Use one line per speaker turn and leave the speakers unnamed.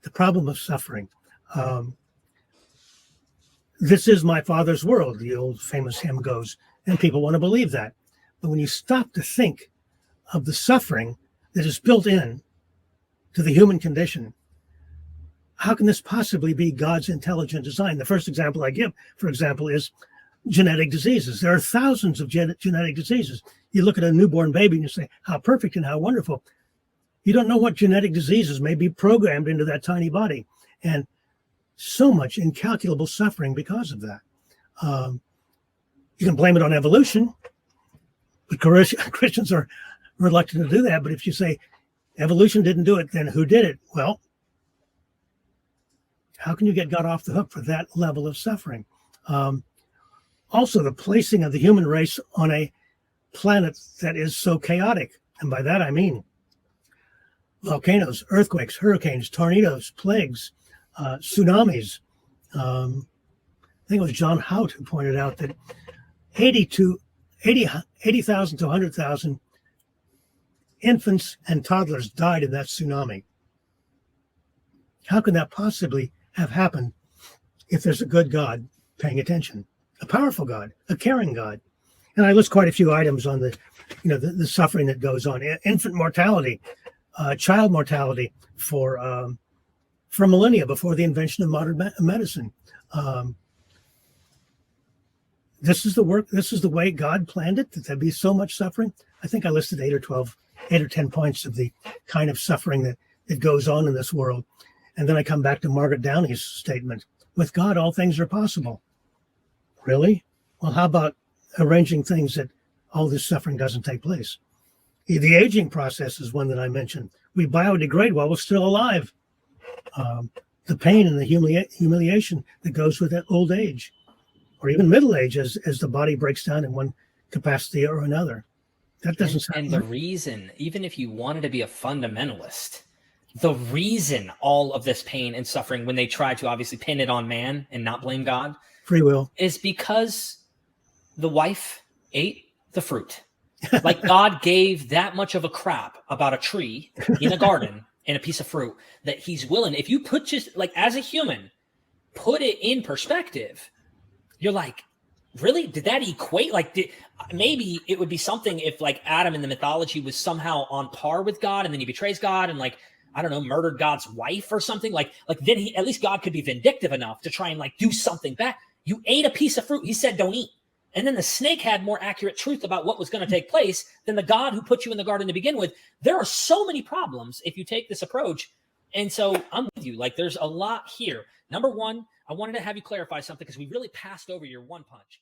the problem of suffering. Um, this is my father's world, the old famous hymn goes, and people want to believe that. But when you stop to think of the suffering that is built in to the human condition, how can this possibly be God's intelligent design? The first example I give, for example, is genetic diseases. There are thousands of genetic diseases. You look at a newborn baby and you say, how perfect and how wonderful. You don't know what genetic diseases may be programmed into that tiny body. And so much incalculable suffering because of that. You can blame it on evolution, but Christians are reluctant to do that. But if you say evolution didn't do it, then who did it? Well, how can you get God off the hook for that level of suffering? Also, the placing of the human race on a planet that is so chaotic. And by that, I mean volcanoes, earthquakes, hurricanes, tornadoes, plagues, tsunamis. I think it was John Hout who pointed out that 80,000 to 100,000 infants and toddlers died in that tsunami. How can that possibly have happened if there's a good God paying attention, a powerful God, a caring God? And I list quite a few items on the suffering that goes on. Infant mortality, child mortality for millennia before the invention of modern medicine. This is the way God planned it, that there'd be so much suffering. I think I listed 8 or 10 points of the kind of suffering that goes on in this world. And then I come back to Margaret Downey's statement, with God, all things are possible. Really? Well, how about arranging things that all this suffering doesn't take place? The aging process is one that I mentioned. We biodegrade while we're still alive. The pain and the humiliation that goes with that old age, or even middle age, as the body breaks down in one capacity or another. That doesn't sound
and the reason, even if you wanted to be a fundamentalist, the reason all of this pain and suffering, when they try to obviously pin it on man and not blame God,
free will,
is because the wife ate the fruit. Like God gave that much of a crap about a tree in a garden and a piece of fruit that he's willing. If you put just like as a human, put it in perspective, you're like, really? Did that equate? Like, maybe it would be something if like Adam in the mythology was somehow on par with God and then he betrays God and like, I don't know, murdered God's wife or something. Like then at least God could be vindictive enough to try and like do something back. You ate a piece of fruit. He said, don't eat. And then the snake had more accurate truth about what was going to take place than the God who put you in the garden to begin with. There are so many problems if you take this approach. And so I'm with you. Like there's a lot here. Number one, I wanted to have you clarify something because we really passed over your one punch.